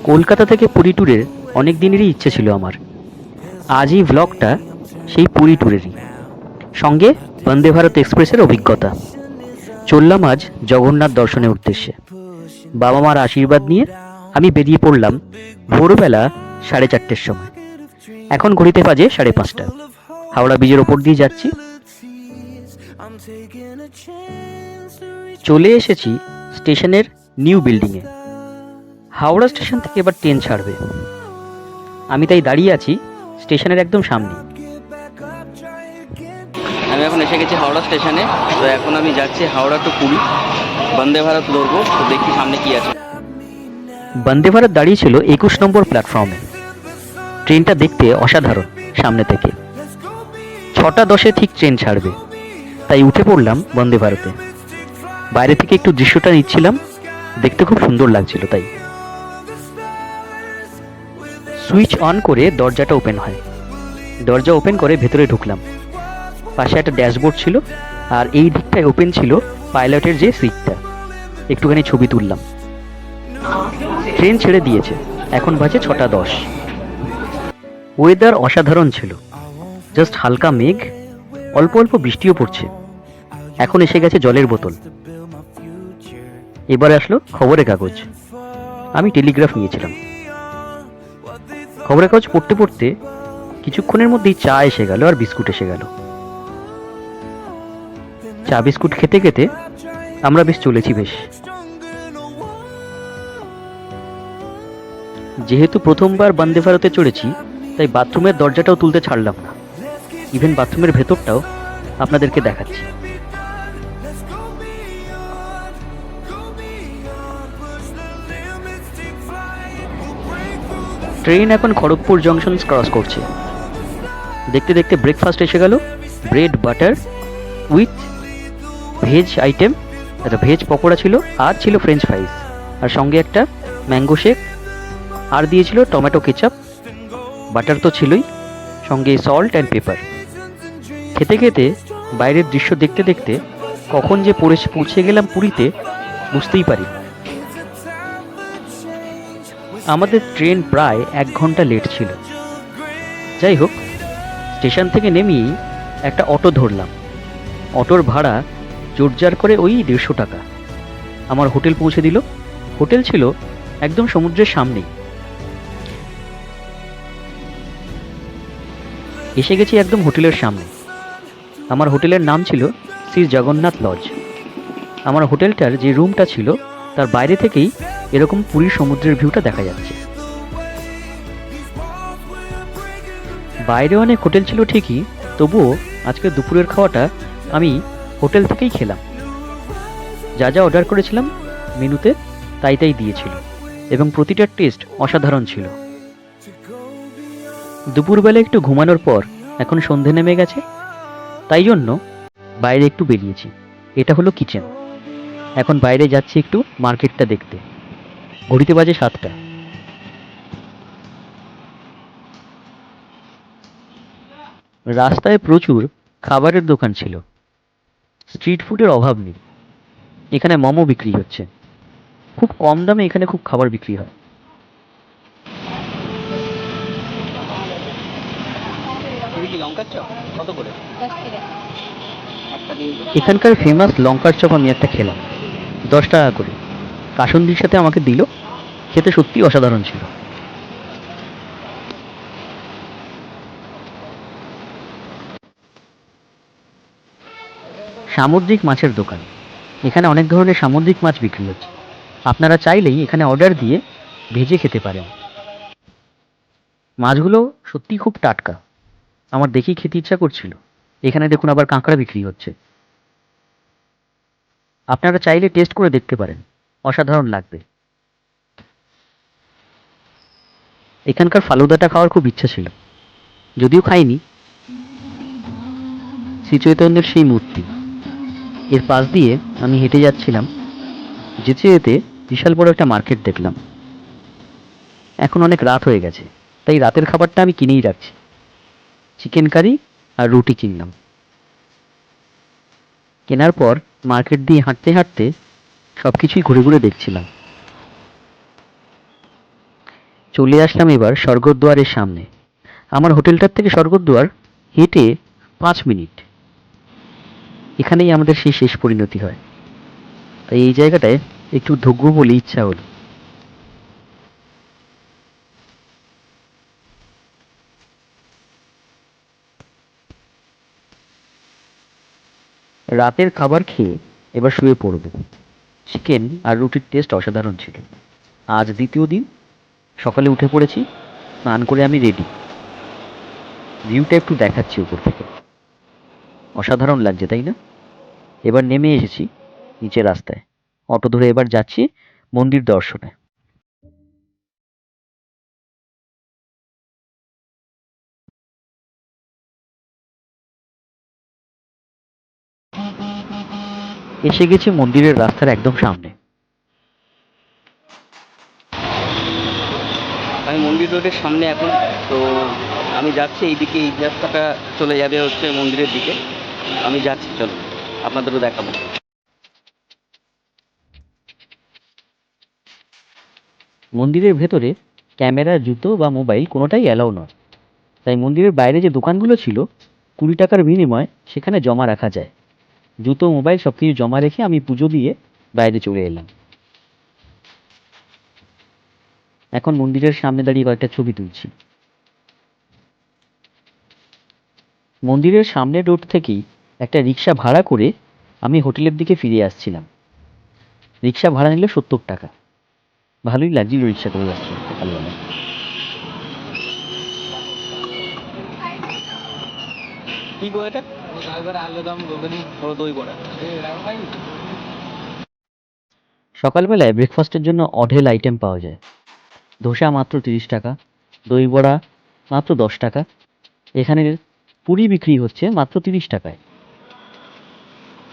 কলকাতা থেকে পুরী ট্যুরের অনেক দিনেরই ইচ্ছে ছিল আমার। আজ এই ভ্লগটা সেই পুরী ট্যুরেরই, সঙ্গে বন্দে ভারত এক্সপ্রেসের অভিজ্ঞতা। চললাম আজ জগন্নাথ দর্শনের উদ্দেশ্যে। বাবা মার আশীর্বাদ নিয়ে আমি বেরিয়ে পড়লাম ভোরবেলা 4:30-র সময়। এখন ঘড়িতে বাজে 5:30। হাওড়া ব্রিজের ওপর দিয়ে যাচ্ছি। চলে এসেছি স্টেশনের নিউ বিল্ডিংয়ে। হাওড়া স্টেশন থেকে এবার ট্রেন ছাড়বে। আমি তাই দাঁড়িয়ে আছি স্টেশনের একদম সামনে। আমি এখন এসে গেছি হাওড়া স্টেশনে। তো এখন আমি যাচ্ছি হাওড়া টু পুরী, বন্দে ভারত ধরবো। তো দেখি সামনে কি আছে। বন্দে ভারত দাঁড়িয়ে ছিল 21 নম্বর প্ল্যাটফর্মে। ট্রেনটা দেখতে অসাধারণ সামনে থেকে। 6:10 ঠিক ট্রেন ছাড়বে, তাই উঠে পড়লাম বন্দে ভারতে। বাইরে থেকে একটু দৃশ্যটা নিচ্ছিলাম, দেখতে খুব সুন্দর লাগছিল। তাই সুইচ অন করে দরজাটা ওপেন হয়। দরজা ওপেন করে ভেতরে ঢুকলাম। পাশে একটা ড্যাশবোর্ড ছিল, আর এই দিকটায় ওপেন ছিল পাইলটের যে সিটটা। একটুখানি ছবি তুললাম। ট্রেন ছেড়ে দিয়েছে, এখন বাজে 6:10। ওয়েদার অসাধারণ ছিল, জাস্ট হালকা মেঘ, অল্প অল্প বৃষ্টিও পড়ছে। এখন এসে গেছে জলের বোতল। এবার আসলো খবরের কাগজ। আমি টেলিগ্রাফ নিয়েছিলাম। খবরের কাগজ পড়তে পড়তে কিছুক্ষণের মধ্যেই চা এসে গেল আর বিস্কুট এসে গেল। চা বিস্কুট খেতে খেতে আমরা বেশ চলেছি বেশ। যেহেতু প্রথমবার বন্দে ভারতে চড়েছি, তাই বাথরুমের দরজাটাও তুলতে ছাড়লাম না। ইভেন বাথরুমের ভেতরটাও আপনাদেরকে দেখাচ্ছি। ট্রেন এখন খড়গপুর জংশন ক্রস করছে। দেখতে দেখতে ব্রেকফাস্ট এসে গেল। Bread butter with veg item, একটা ভেজ পকোড়া ছিল, আর ছিল ফ্রেঞ্চ ফ্রাইস, আর সঙ্গে একটা ম্যাঙ্গো শেক, আর দিয়েছিল টমেটো কেচাপ। বাটার তো ছিলই, সঙ্গে সল্ট অ্যান্ড পেপার। খেতে খেতে বাইরের দৃশ্য দেখতে দেখতে কখন যে পৌঁছে গেলাম পুরীতে বুঝতেই পারি। আমাদের ট্রেন প্রায় 1 ঘন্টা লেট ছিল। যাই হোক, স্টেশন থেকে নেমেই একটা অটো ধরলাম। অটোর ভাড়া জোরজার করে ওই 150 টাকা। আমার হোটেল পৌঁছে দিল। হোটেল ছিল একদম সমুদ্রের সামনেই। এসে গেছি একদম হোটেলের সামনে। আমার হোটেলের নাম ছিল শ্রী জগন্নাথ লজ। আমার হোটেলটার যে রুমটা ছিল তার বাইরে থেকেই এরকম পুরীর সমুদ্রের ভিউটা দেখা যাচ্ছে। বাইরে অনেক হোটেল ছিল ঠিকই, তবুও আজকে দুপুরের খাওয়াটা আমি হোটেল থেকেই খেলাম। যা যা অর্ডার করেছিলাম মেনুতে তাই তাই দিয়েছিল, এবং প্রতিটা টেস্ট অসাধারণ ছিল। দুপুরবেলা একটু ঘুমানোর পর এখন সন্ধে নেমে গেছে, তাই জন্য বাইরে একটু বেরিয়েছি। এটা হলো কিচেন। এখন বাইরে যাচ্ছি একটু মার্কেটটা দেখতে। ঘড়িতে বাজে 7টা। রাস্তায় প্রচুর খাবারের দোকান ছিল। স্ট্রিট ফুডের অভাব নেই। এখানে মোমো বিক্রি হচ্ছে। খুব কম দামে এখানে খুব খাবার বিক্রি হয়। এখানকার ফেমাস লঙ্কার চপ আমি একটা খেলাম 10 টাকা করে। কাসুন্দির সাথে আমাকে দিল। খেতে সত্যি অসাধারণ ছিল। সামুদ্রিক মাছের দোকান। এখানে অনেক ধরনের সামুদ্রিক মাছ বিক্রি হচ্ছে। আপনারা চাইলেই এখানে অর্ডার দিয়ে ভেজে খেতে পারেন। মাছগুলো সত্যি খুব টাটকা। আমার দেখেই খেতে ইচ্ছা করছিল। এখানে দেখুন আবার কাঁকড়া বিক্রি হচ্ছে। আপনারা চাইলে টেস্ট করে দেখতে পারেন, অসাধারণ লাগবে। এখানকার ফালুদাটা খাওয়ার খুব ইচ্ছা ছিল, যদিও খাইনি। শ্রী চৈতন্যের সেই মূর্তি, এর পাশ দিয়ে আমি হেঁটে যাচ্ছিলাম। যেতে যেতে বিশাল বড় একটা মার্কেট দেখলাম। এখন অনেক রাত হয়ে গেছে, তাই রাতের খাবারটা আমি কিনেই রাখছি। চিকেন কারি আর রুটি কিনলাম। কেনার পর মার্কেট দিয়ে হাঁটতে হাঁটতে সব কিছুই ঘুরে ঘুরে দেখছিলাম। চলে আসলাম এবার স্বর্গদ্বারের সামনে। আমার হোটেলটার থেকে স্বর্গদ্বার হেঁটে 5 মিনিট। এখানেই আমাদের সেই শেষ পরিণতি হয়। তাই এই জায়গাটায় একটু ঢুকবো বলে ইচ্ছা হলো। রাতের খাবার খেয়ে এবার শুয়ে পড়ব। চিকেন আর রুটির টেস্ট অসাধারণ ছিল। আজ দ্বিতীয় দিন। সকালে উঠে পড়েছি, স্নান করে আমি রেডি। ভিউটা একটু দেখাচ্ছি উপর থেকে। অসাধারণ লাগছে, তাই না? এবার নেমে এসেছি নিচে রাস্তায়। অটো ধরে এবার যাচ্ছি মন্দির দর্শনে। এসে গেছি মন্দিরের রাস্তার একদম সামনে। আমি মন্দির রোডের সামনে এখন। তো আমি যাচ্ছি এইদিকে, এই রাস্তাটা চলে যাবে হচ্ছে মন্দিরের দিকে। আমি যাচ্ছি, চলো আপনাদেরও দেখাবো। মন্দিরের ভেতরে ক্যামেরা, জুতো বা মোবাইল কোনোটাই অ্যালাউ নয়। তাই মন্দিরের বাইরে যে দোকানগুলো ছিল, 20 টাকার বিনিময়ে সেখানে জমা রাখা যায়। জুতো, মোবাইল সব কিছু জমা রেখে আমি পুজো দিয়ে বাইরে চলে এলাম। এখন মন্দিরের সামনে দাঁড়িয়ে কয়েকটা ছবি তুলছি। মন্দিরের সামনের রোড থেকেই একটা রিক্সা ভাড়া করে আমি হোটেলের দিকে ফিরে আসছিলাম। রিক্সা ভাড়া নিল 70 টাকা। ভালোই লাগছিল রিক্সা করে যাচ্ছে সকালবেলা। কি গো এটা? দই বড়া। সকালবেলায় ব্রেকফাস্টের জন্য অঢেল আইটেম পাওয়া যায়। ধোসা মাত্র 30 টাকা, দই বড়া মাত্র 10 টাকা। এখানে পুরি বিক্রি হচ্ছে মাত্র 30 টাকায়,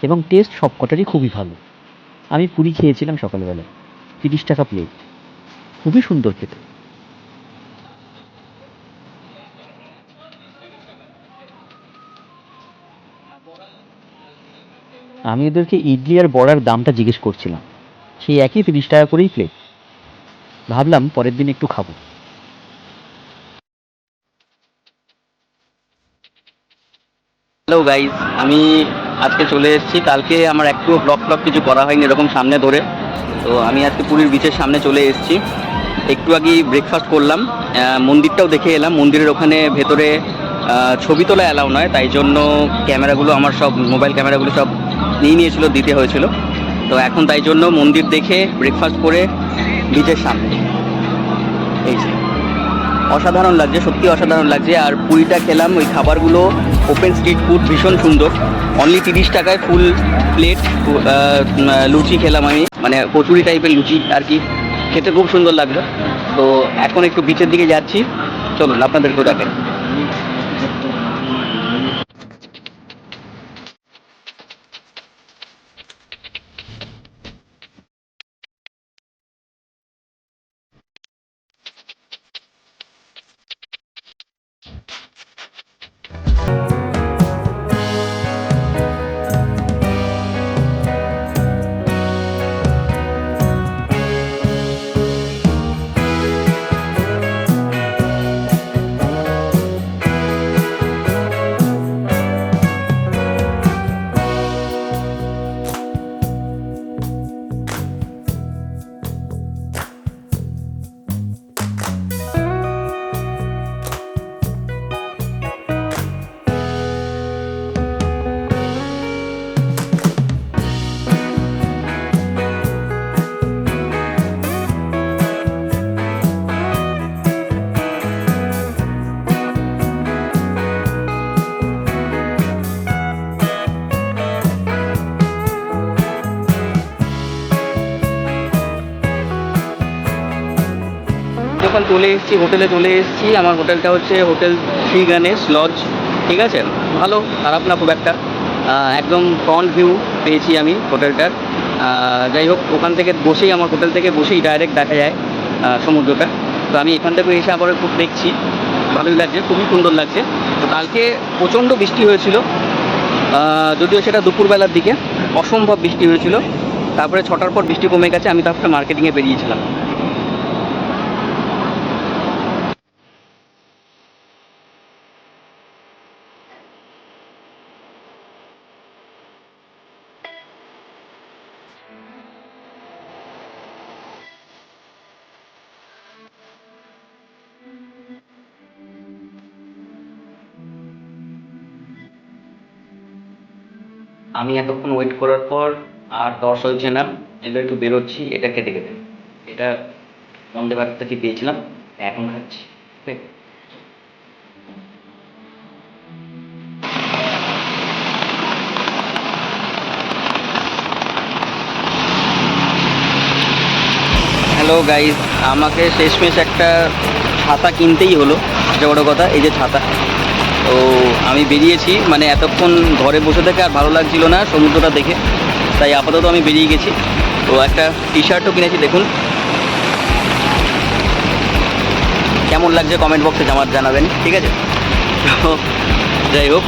এবং টেস্ট সবকটারই খুবই ভালো। আমি পুরি খেয়েছিলাম সকালবেলায়, 30 টাকা প্লেট। খুবই সুন্দর খেতে। আমি ওদেরকে ইডলি আর বড়ার দামটা জিজ্ঞেস করছিলাম। সেই একই 30 টাকা করেই প্লেট। ভাবলাম পরের দিন একটু খাবো। হ্যালো গাইজ, আমি আজকে চলে এসেছি। কালকে আমার একটু ব্লগ ফ্লগ কিছু করা হয়নি এরকম সামনে ধরে। তো আমি আজকে পুরীর বিচের সামনে চলে এসেছি। একটু আগেই ব্রেকফাস্ট করলাম, মন্দিরটাও দেখে এলাম। মন্দিরের ওখানে ভেতরে ছবি তোলা অ্যালাউ নয়, তাই জন্য ক্যামেরাগুলো আমার সব, মোবাইল ক্যামেরাগুলো সব নিয়েছিল, দিতে হয়েছিল। তো এখন তাই জন্য মন্দির দেখে ব্রেকফাস্ট করে বিচের সামনে এই যে। অসাধারণ লাগছে, সত্যি অসাধারণ লাগছে। আর পুরিটা খেলাম, ওই খাবারগুলো ওপেন স্ট্রিট ফুড, ভীষণ সুন্দর। অনলি 30 টাকায় ফুল প্লেট লুচি খেলাম আমি, মানে কচুরি টাইপের লুচি আর কি। খেতে খুব সুন্দর লাগলো। তো এখন একটু বিচের দিকে যাচ্ছি, চলুন আপনাদেরকেও দেখাই। যখন চলে এসেছি, হোটেলে চলে এসেছি। আমার হোটেলটা হচ্ছে হোটেল শ্রী গণেশ লজ, ঠিক আছে? ভালো, খারাপ না খুব একটা। একদম ফ্রন্ট ভিউ পেয়েছি আমি হোটেলটার। যাই হোক, ওখান থেকে বসেই, আমার হোটেল থেকে বসেই ডাইরেক্ট দেখা যায় সমুদ্রটা। তো আমি এখান থেকে এসে আবার খুব দেখছি, ভালোই লাগছে, খুবই সুন্দর লাগছে। তো কালকে প্রচণ্ড বৃষ্টি হয়েছিল, যদিও সেটা দুপুরবেলার দিকে। অসম্ভব বৃষ্টি হয়েছিল। তারপরে 6টার পর বৃষ্টি কমে গেছে। আমি তারপরে মার্কেটিংয়ে বেরিয়েছিলাম। আমি এতক্ষণ ওয়েট করার পর আর দশ হয়েছে না, এবার একটু বেরোচ্ছি। এটা খেতে খেতে, এটা বন্দে ভারত থেকে পেয়েছিলাম, এখন খাচ্ছি। হ্যালো গাইজ, আমাকে শেষমেশ একটা ছাতা কিনতেই হলো, এটা বড় কথা। এই যে ছাতা, তো আমি বেরিয়েছি, মানে এতক্ষণ ঘরে বসে থেকে আর ভালো লাগছিল না সমুদ্রটা দেখে, তাই আপাতত আমি বেরিয়ে গেছি। তো একটা টি শার্টও কিনেছি, দেখুন কেমন লাগছে কমেন্ট বক্সে জানাবেন, ঠিক আছে? তো যাই হোক,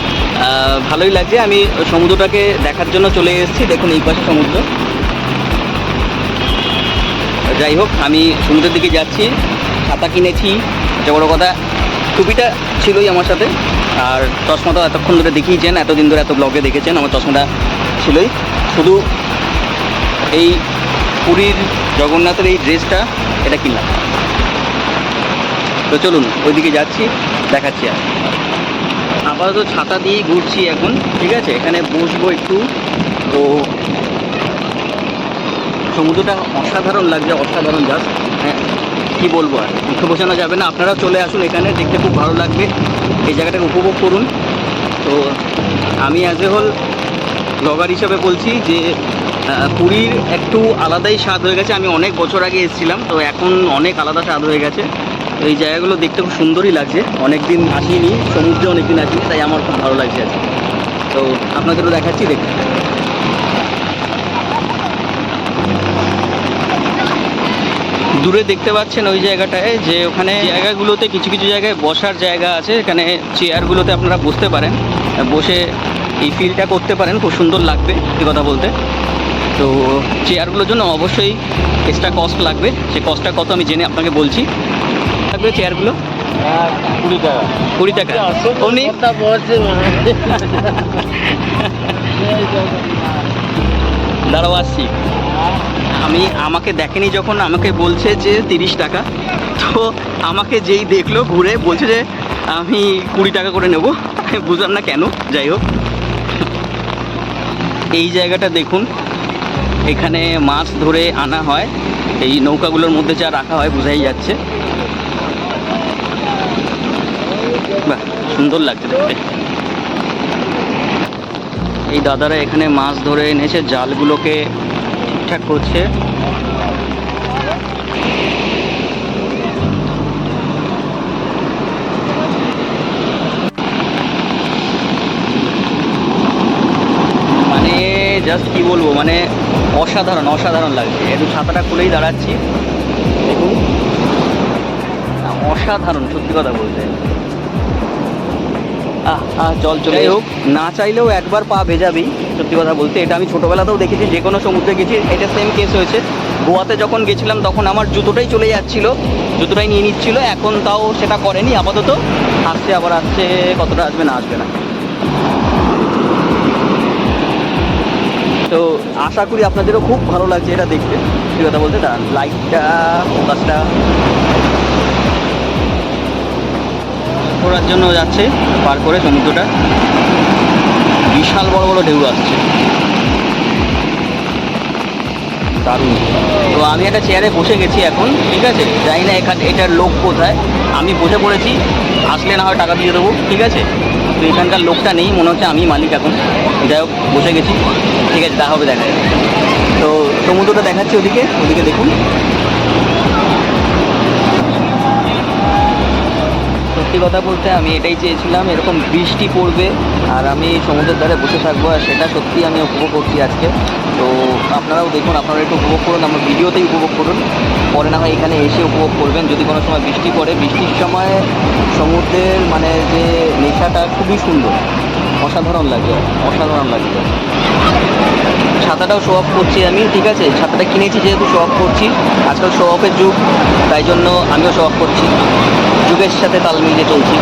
ভালোই লাগছে। আমি সমুদ্রটাকে দেখার জন্য চলে এসেছি, দেখুন এই পাশে সমুদ্র। যাই হোক, আমি সমুদ্রের দিকে যাচ্ছি, ছাতা কিনেছি, এটা বড় কথা। টুপিটা ছিলই আমার সাথে, আর চশমাটা এতক্ষণ ধরে দেখিয়েছেন, এতদিন ধরে এত ব্লগে দেখেছেন, আমার চশমাটা ছিলই। শুধু এই পুরীর জগন্নাথের এই ড্রেসটা, এটা কিনলাম। তো চলুন ওইদিকে যাচ্ছি, দেখাচ্ছি। আর আপাতত ছাতা দিয়েই ঘুরছি এখন, ঠিক আছে? এখানে বসবো একটু। তো সমুদ্রটা অসাধারণ লাগছে, অসাধারণ জাস্ট, হ্যাঁ কী বলবো, আর মুখে বোঝানো যাবে না। আপনারাও চলে আসুন এখানে, দেখতে খুব ভালো লাগবে, এই জায়গাটাকে উপভোগ করুন। তো আমি অ্যাজ এ হোল ব্লগার হিসাবে বলছি যে পুরীর একটু আলাদাই স্বাদ হয়ে গেছে। আমি অনেক বছর আগে এসেছিলাম, তো এখন অনেক আলাদা স্বাদ হয়ে গেছে। তো এই জায়গাগুলো দেখতে খুব সুন্দরই লাগছে। অনেক দিন আসিনি সমুদ্রে, অনেক দিন আসিনি, তাই আমার খুব ভালো লাগছে আজকে। তো আপনাদেরও দেখাচ্ছি, দেখুন। দূরে দেখতে পাচ্ছেন ওই জায়গাটায়, যে ওখানে জায়গাগুলোতে কিছু কিছু জায়গায় বসার জায়গা আছে, এখানে চেয়ারগুলোতে আপনারা বসতে পারেন, বসে এই ফিলটা করতে পারেন, খুব সুন্দর লাগবে এই কথা বলতে। তো চেয়ারগুলোর জন্য অবশ্যই এক্সট্রা কস্ট লাগবে, সেই কস্টটা কত আমি জেনে আপনাকে বলছি। লাগবে চেয়ারগুলো 20 টাকা। 20 টাকা উনি দাঁড়াও আসছি। আমাকে দেখেনি যখন, আমাকে বলছে যে 30 টাকা। তো আমাকে যেই দেখলো ঘুরে বলছে যে আমি 20 টাকা করে নেব, বুঝলাম না কেন। যাই হোক, এই জায়গাটা দেখুন, এখানে মাছ ধরে আনা হয়, এই নৌকাগুলোর মধ্যে যা রাখা হয় বোঝাই যাচ্ছে। বাহ, সুন্দর লাগছে দেখতে। এই দাদারা এখানে মাছ ধরে এনেছে, জালগুলোকে ঠিকঠাক করছে। মানে জাস্ট কি বলবো, মানে অসাধারণ অসাধারণ লাগছে। একটু ছাতাটা খুলেই দাঁড়াচ্ছি, দেখুন অসাধারণ, সত্যি কথা বলতে। জল চলে হোক, না চাইলেও একবার পা ভেজাবেই, সত্যি কথা বলতে। এটা আমি ছোটোবেলাতেও দেখেছি, যে কোনো সমুদ্রে গেছি এটা সেম কেস হয়েছে। গোয়াতে যখন গেছিলাম তখন আমার জুতোটাই চলে যাচ্ছিল, জুতোটাই নিয়ে নিচ্ছিল। এখন তাও সেটা করেনি, আপাতত আসছে, আবার আসছে, কতটা আসবে না আসবে না। তো আশা করি আপনাদেরও খুব ভালো লাগছে এটা দেখতে, সত্যি কথা বলতে। দাঁড়ান, লাইটটা, ফোকাসটা ঘোরার জন্য যাচ্ছে পার করে সমুদ্রটা, বিশাল বড় বড় ঢেউ আসছে, দারুণ। তো আমি একটা চেয়ারে বসে গেছি এখন, ঠিক আছে? জানি না এখানে এটার লোক কোথায়, আমি বসে পড়েছি, আসলে না হয় টাকা দিয়ে দেবো, ঠিক আছে? তো এখানকার লোকটা নেই, মনে হচ্ছে আমি মালিক এখন। যাই হোক, বসে গেছি, ঠিক আছে, দেখা হবে, দেখা যাবে। তো সমুদ্রটা দেখাচ্ছি, ওদিকে ওদিকে দেখুন। সত্যি কথা বলতে আমি এটাই চেয়েছিলাম, এরকম বৃষ্টি পড়বে আর আমি সমুদ্রের ধারে বসে থাকবো, আর সেটা সত্যি আমি উপভোগ করছি আজকে। তো আপনারাও দেখুন, আপনারা একটু উপভোগ করুন, আমার ভিডিওতেই উপভোগ করুন, পরে না হয় এখানে এসে উপভোগ করবেন। যদি কোনো সময় বৃষ্টি পড়ে, বৃষ্টির সময় সমুদ্রের মানে যে নেশাটা খুবই সুন্দর, অসাধারণ লাগে, অসাধারণ লাগে। ছাতাটাও শো অফ করছি আমি, ঠিক আছে? ছাতাটা কিনেছি যেহেতু শো অফ করছি, আজকাল শো অফের যুগ, তাই জন্য আমিও শো অফ করছি, যুগের সাথে তাল মিলিয়ে চলছি।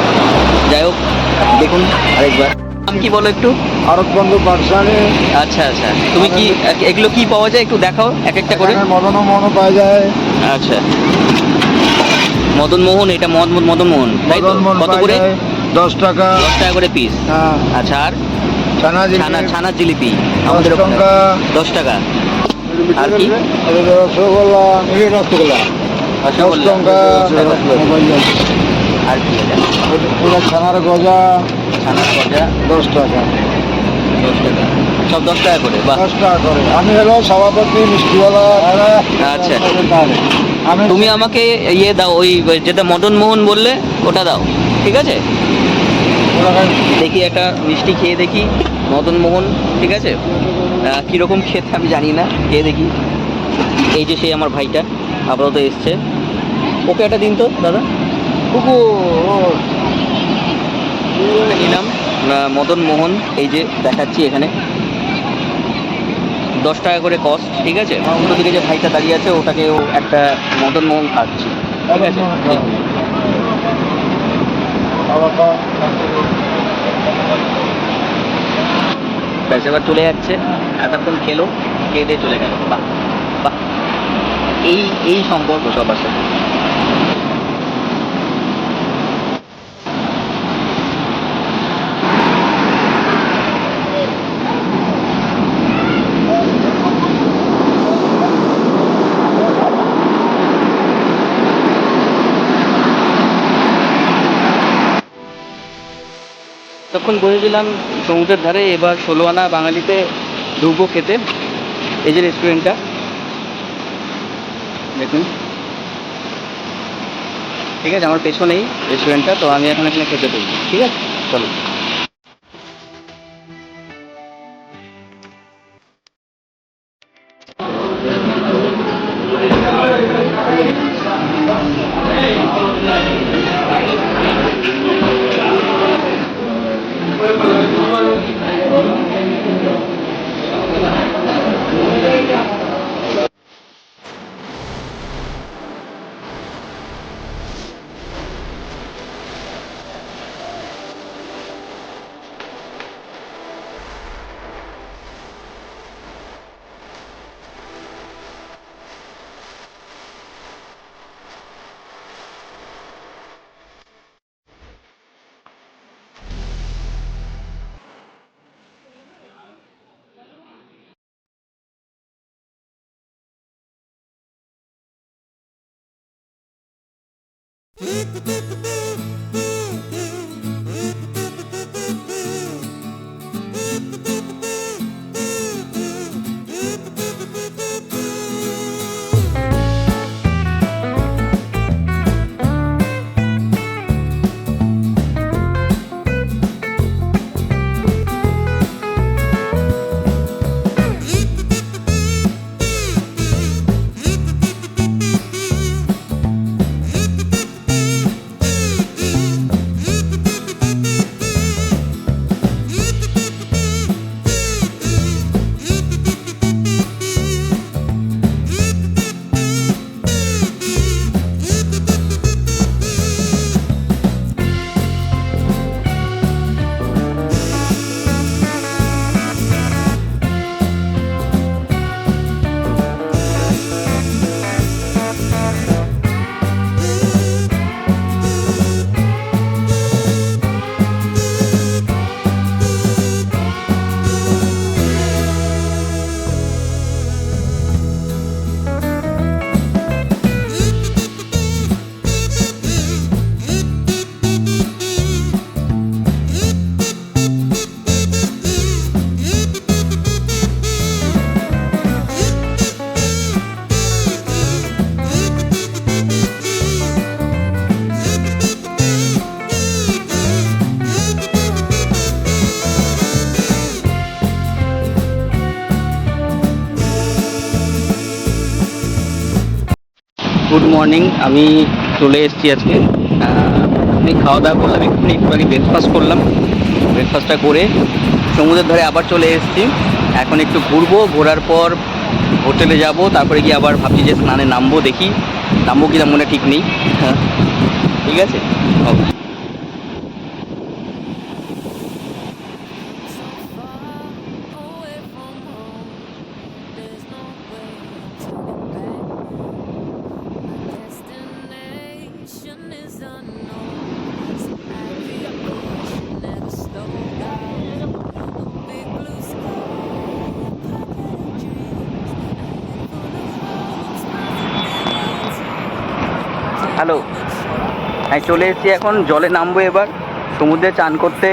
যাই হোক, দেখুন আরেকবার। নাম কি বলো একটু? আরব বন্ধু পাঠশালে। আচ্ছা আচ্ছা, তুমি কি এগুলো কি পাওয়া যায় একটু দেখাও এক একটা করে। মদন মোহনও পাওয়া যায়। আচ্ছা, মদন মোহন, এটা মদন মোহন, তাই তো? কত করে? 10 টাকা। 10 টাকা করে পিস। হ্যাঁ। আচ্ছা, আর ছানা ছানা জিলিপি ছানার জিলিপি 10 আমাদের ওখানে টাকা। 10 টাকা। আর কি? রসগোল্লা, এই রসগোল্লা 10 রসগোল্লা, টাকা। মোবাইল আছে। আর কি এটা? এটা ছানার গজা ছানার গজা 10 টাকা। 10 টাকা, সব 10 টাকা করে। বাহ, 10 টাকা করে। আমি হলো সভাপতি মিষ্টিওয়ালা। আচ্ছা। আমি তুমি আমাকে ইয়ে দাও, ওই যেটা মদন মোহন বললে ওটা দাও, ঠিক আছে? দেখি একটা মিষ্টি খেয়ে দেখি, মদন মোহন, ঠিক আছে? কীরকম খেতে আমি জানি না, খেয়ে দেখি। এই যে সেই আমার ভাইটা আপাতত এসছে, ওকে একটা দিন তো দাদা। নিলাম মদন মোহন, এই যে দেখাচ্ছি এখানে 10 টাকা করে কস্ট, ঠিক আছে? অন্য দিকে যে ভাইটা দাঁড়িয়ে আছে ওটাকে ও একটা মদন মোহন খাচ্ছি, ঠিক আছে? ব্যাস, এবার চলে যাচ্ছে। এতক্ষণ খেলো, খেয়ে দিয়ে চলে গেল। বাহ বাহ, এই এই সম্পর্ক সবার সাথে। তখন বসেছিলাম সমুদ্রের ধারে, এবার 16 আনা বাঙালিতে ঢুকবো খেতে। এই যে রেস্টুরেন্টটা দেখুন, ঠিক আছে? আমার পেছনেই রেস্টুরেন্টটা, তো আমি এখন এখানে খেতে ঢুকবো, ঠিক আছে? চলো। গুড মর্নিং, আমি চলে এসেছি আজকে। আমি খাওয়া দাওয়া করলাম, একটু আগে ব্রেকফাস্ট করলাম। ব্রেকফাস্টটা করে সমুদ্রের ধারে আবার চলে এসেছি। এখন একটু ঘুরবো, ঘোরার পর হোটেলে যাব, তারপরে গিয়ে আবার ভাবছি যে স্নানে নামবো। দেখি নামবো কিনা মনে ঠিক নেই। হ্যাঁ, ঠিক আছে, ওকে। আমি চলে এসেছি, এখন জলে নামবো এবার, সমুদ্রে চান করতে।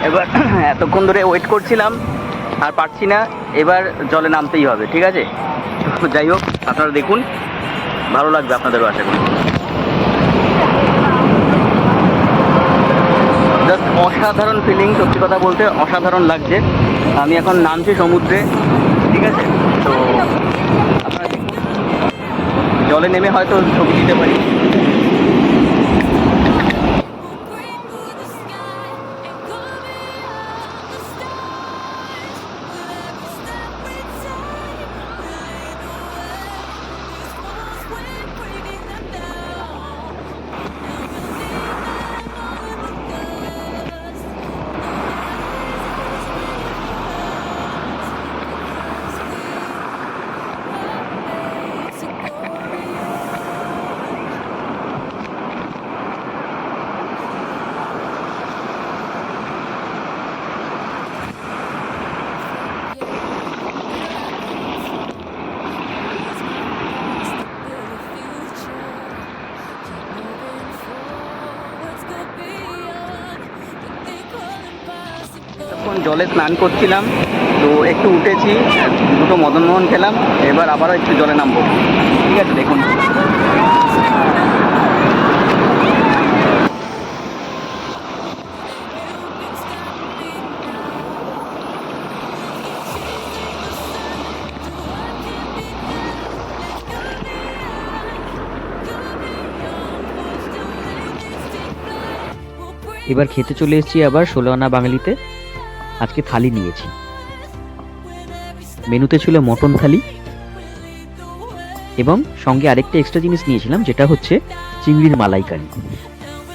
এবার এতক্ষণ ধরে ওয়েট করছিলাম, আর পারছি না, এবার জলে নামতেই হবে, ঠিক আছে? তো যাই হোক, আপনারা দেখুন, ভালো লাগবে আপনাদেরও আশা করি। জাস্ট অসাধারণ ফিলিং, সত্যি কথা বলতে অসাধারণ লাগছে। আমি এখন নামছি সমুদ্রে, ঠিক আছে? তো আপনারা দেখুন, জলে নেমে হয়তো ছবি দিতে পারি। এখন জলে স্নান করছিলাম, তো একটু উঠেছি, দুটো মদনমোহন খেলাম, এবার আবারও একটু জলে নামবো, ঠিক আছে? দেখুন। এবার খেতে চলে এসেছি আবার 16 আনা বাঙালিতে। আজকে থালি নিয়েছি, মেনুতে ছিল মটন থালি এবং সঙ্গে আরেকটা এক্সট্রা জিনিস নিয়েছিলাম, যেটা হচ্ছে চিংড়ির মালাইকারি।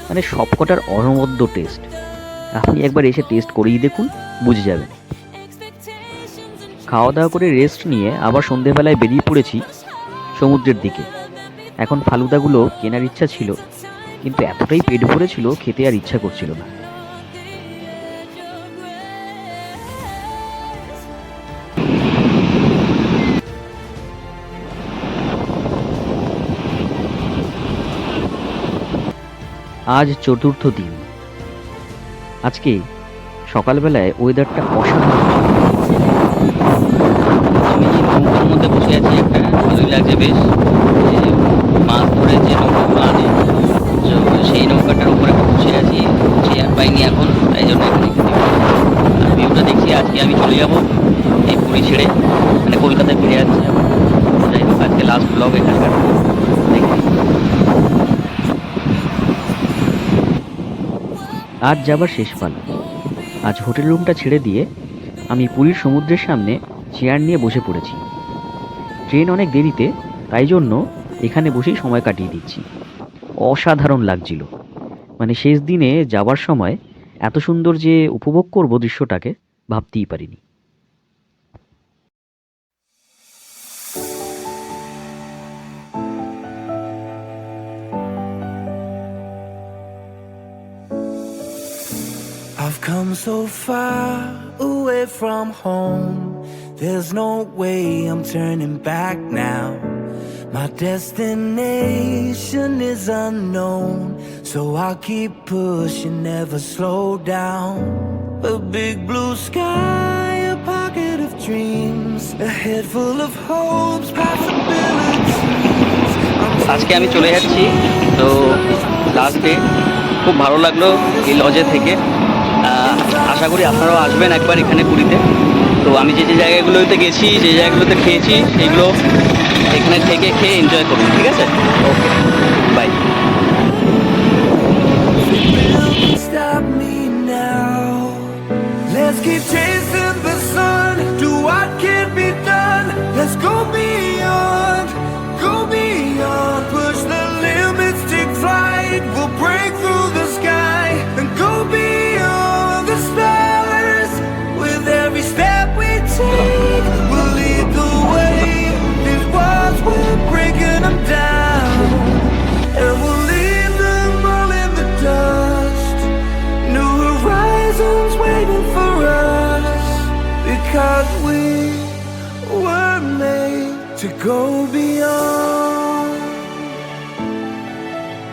মানে সবকটার অনবদ্য টেস্ট, আপনি একবার এসে টেস্ট করেই দেখুন, বুঝে যাবেন। খাওয়া দাওয়া করে রেস্ট নিয়ে আবার সন্ধেবেলায় বেরিয়ে পড়েছি সমুদ্রের দিকে। এখন ফালুদাগুলো কেনার ইচ্ছা ছিল, কিন্তু এতটাই পেট ভরেছিল, খেতে আর ইচ্ছা করছিল না। আজ চতুর্থ দিন। আজকে সকালবেলায় ওয়েদারটা অসাধারণ। আমি নৌকার মধ্যে বসে আছি, একটা ভালোই লাগছে বেশ। মাছ ধরে যে নৌকাগুলো আনে, সেই নৌকাটার উপরে বসে আছি, চেয়ার পাইনি এখন, তাই জন্য এখানে ভিউটা দেখছি। আজকে আমি চলে যাব এই পুরী ছেড়ে, মানে কলকাতায় ফিরে যাচ্ছি আবার। যাই হোক, আজকে লাস্ট ব্লগ এখানকার, দেখি। আজ যাবার শেষ পালা। আজ হোটেল রুমটা ছেড়ে দিয়ে আমি পুরীর সমুদ্রের সামনে চেয়ার নিয়ে বসে পড়েছি। ট্রেন অনেক দেরিতে, তাই জন্য এখানে বসেই সময় কাটিয়ে দিচ্ছি। অসাধারণ লাগছিল, মানে শেষ দিনে যাওয়ার সময় এত সুন্দর যে উপভোগ করব দৃশ্যটাকে ভাবতেই পারিনি। I've come so far away from home. There's no way I'm turning back now. My destination is unknown, so I'll keep pushing, never slow down. A big blue sky, a pocket of dreams, a head full of hopes, possibilities. আজকে আমি চলে যাচ্ছি, তো last day. খুব ভালো লাগলো এই লজে থেকে। আশা করি আপনারাও আসবেন একবার এখানে পুরীতে। তো আমি যে যে জায়গাগুলোতে গেছি, যে জায়গাগুলোতে খেয়েছি, সেগুলো এখানে থেকে খেয়ে এনজয় করুন, ঠিক আছে? ওকে, by. Stop me now. Let's keep chasing the sun. Do what can be done. Let's go beyond. Go beyond. Push the limits, take flight. We'll break through the sky and go beyond the stars. With every step we take, we'll lead the way. These walls, we're breaking them down, and we'll leave them all in the dust. New horizons waiting for us, because we were made to go beyond.